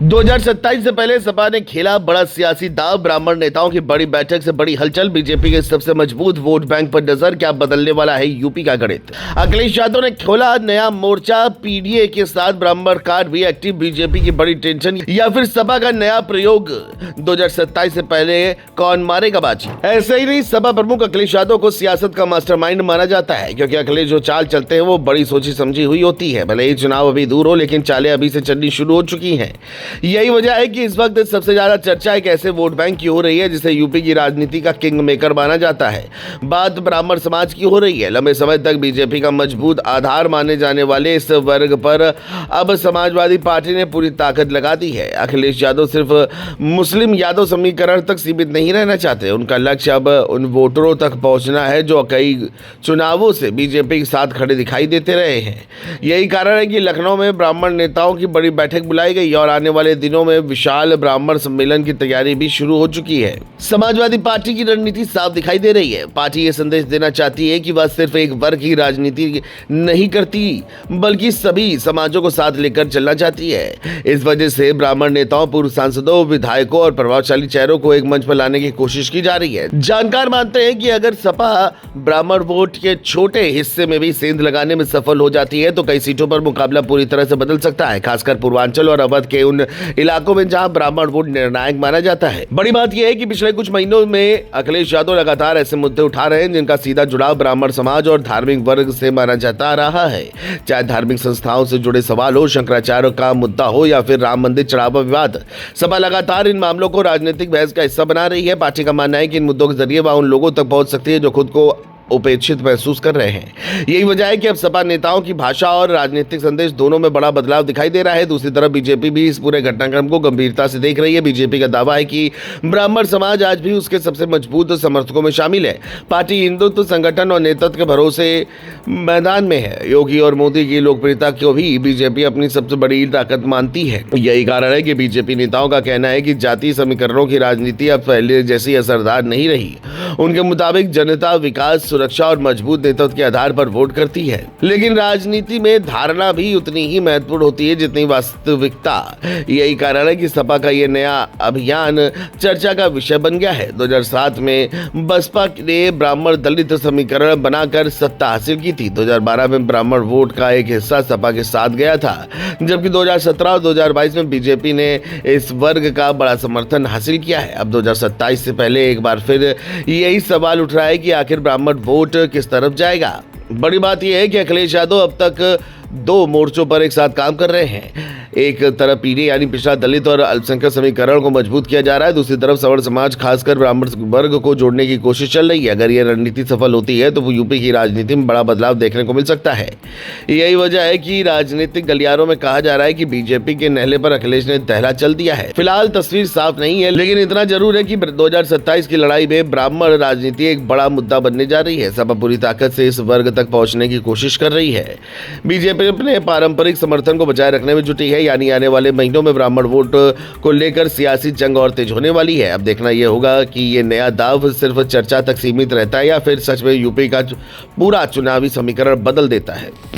2027 से पहले सपा ने खेला बड़ा सियासी दांव। ब्राह्मण नेताओं की बड़ी बैठक से बड़ी हलचल। बीजेपी के सबसे मजबूत वोट बैंक पर नजर। क्या बदलने वाला है यूपी का गणित? अखिलेश यादव ने खोला नया मोर्चा। पीडीए के साथ ब्राह्मण कार्ड भी एक्टिव। बीजेपी की बड़ी टेंशन या फिर सपा का नया प्रयोग? 2027 से पहले कौन मारेगा बाजी? ऐसे ही नहीं, सपा प्रमुख अखिलेश यादव को सियासत का मास्टरमाइंड माना जाता है, क्योंकि अखिलेश जो चाल चलते हैं वो बड़ी सोची समझी हुई होती है। भले ही चुनाव अभी दूर हो, लेकिन चालें अभी से चलनी शुरू हो चुकी हैं। यही वजह है कि इस वक्त सबसे ज्यादा चर्चा एक ऐसे वोट बैंक की हो रही है जिसे यूपी की राजनीति का किंग मेकर माना जाता है। बात ब्राह्मण समाज की हो रही है। लंबे समय तक बीजेपी का मजबूत आधार माने जाने वाले इस वर्ग पर अब समाजवादी पार्टी ने पूरी ताकत लगा दी है। अखिलेश यादव सिर्फ मुस्लिम यादव समीकरण तक सीमित नहीं रहना चाहते। उनका लक्ष्य अब उन वोटरों तक पहुंचना है जो कई चुनावों से बीजेपी के साथ खड़े दिखाई देते रहे हैं। यही कारण है कि लखनऊ में ब्राह्मण नेताओं की बड़ी बैठक बुलाई गई और आने वाले दिनों में विशाल ब्राह्मण सम्मेलन की तैयारी भी शुरू हो चुकी है। समाजवादी पार्टी की रणनीति साफ दिखाई दे रही है। पार्टी ये संदेश देना चाहती है कि वह सिर्फ एक वर्ग की राजनीति नहीं करती, बल्कि सभी समाजों को साथ लेकर चलना चाहती है। इस वजह से ब्राह्मण नेताओं, पूर्व सांसदों, विधायकों और प्रभावशाली चेहरों को एक मंच पर लाने की कोशिश की जा रही है। जानकार मानते हैं कि अगर सपा ब्राह्मण वोट के छोटे हिस्से में भी सेंध लगाने में सफल हो जाती है तो कई सीटों पर मुकाबला पूरी तरह से बदल सकता है, खासकर पूर्वांचल और अवध के उन इलाकों में जहां ब्राह्मण वोट निर्णायक माना जाता है। बड़ी बात यह है कि पिछले कुछ महीनों में अखिलेश यादव लगातार ऐसे मुद्दे उठा रहे हैं जिनका सीधा जुड़ाव ब्राह्मण समाज और धार्मिक वर्ग से माना जाता रहा है। चाहे धार्मिक संस्थाओं से जुड़े सवाल हो, शंकराचार्य का मुद्दा हो या फिर राम मंदिर चढ़ावा विवाद, सपा लगातार इन मामलों को राजनीतिक बहस का हिस्सा बना रही है। पार्टी का मानना है कि इन मुद्दों के जरिए वह उन लोगों तक पहुंच सकती है जो खुद को उपेक्षित महसूस कर रहे हैं। यही वजह है कि अब सपा नेताओं की भाषा और राजनीतिक संदेश दोनों में बड़ा बदलाव दिखाई दे रहा है। दूसरी तरफ बीजेपी भी इस पूरे घटनाक्रम को गंभीरता से देख रही है। बीजेपी का दावा है कि ब्राह्मण समाज आज भी उसके सबसे मजबूत समर्थकों में शामिल है। पार्टी हिंदुत्व, संगठन और नेतृत्व के भरोसे मैदान में है। योगी और मोदी की लोकप्रियता को भी बीजेपी अपनी सबसे बड़ी ताकत मानती है। यही कारण है कि बीजेपी नेताओं का कहना है कि जातीय समीकरणों की राजनीति अब पहले जैसी असरदार नहीं रही। उनके मुताबिक जनता विकास, सुरक्षा और मजबूत नेतृत्व के आधार पर वोट करती है। लेकिन राजनीति में धारणा भी उतनी ही महत्वपूर्ण होती है जितनी वास्तविकता। यही कारण है कि सपा का ये नया अभियान चर्चा का विषय बन गया है। 2007 में बसपा ने ब्राह्मण दलित समीकरण बनाकर सत्ता हासिल की थी। 2012 में ब्राह्मण वोट का एक हिस्सा सपा के साथ गया था, जबकि 2017 और 2022 में बीजेपी ने इस वर्ग का बड़ा समर्थन हासिल किया है। अब 2027 से पहले एक बार फिर यही सवाल उठ रहा है कि आखिर ब्राह्मण वोट किस तरफ जाएगा। बड़ी बात यह है कि अखिलेश यादव अब तक दो मोर्चों पर एक साथ काम कर रहे हैं। एक तरफ पीढ़ी यानी पिछड़ा दलित और अल्पसंख्यक समीकरण को मजबूत किया जा रहा है, दूसरी तरफ सवर्ण समाज खासकर ब्राह्मण वर्ग को जोड़ने की कोशिश चल रही है। अगर यह रणनीति सफल होती है तो यूपी की राजनीति में बड़ा बदलाव देखने को मिल सकता है। यही वजह है कि राजनीतिक गलियारों में कहा जा रहा है कि बीजेपी के नहले पर अखिलेश ने दहला चल दिया है। फिलहाल तस्वीर साफ नहीं है, लेकिन इतना जरूर है कि 2027 की लड़ाई में ब्राह्मण राजनीति एक बड़ा मुद्दा बनने जा रही है। सपा पूरी ताकत से इस वर्ग तक पहुंचने की कोशिश कर रही है। बीजेपी अपने पारंपरिक समर्थन को बचाए रखने में जुटी है, यानी आने वाले महीनों में ब्राह्मण वोट को लेकर सियासी जंग और तेज होने वाली है। अब देखना यह होगा कि ये नया दाव सिर्फ चर्चा तक सीमित रहता है या फिर सच में यूपी का पूरा चुनावी समीकरण बदल देता है।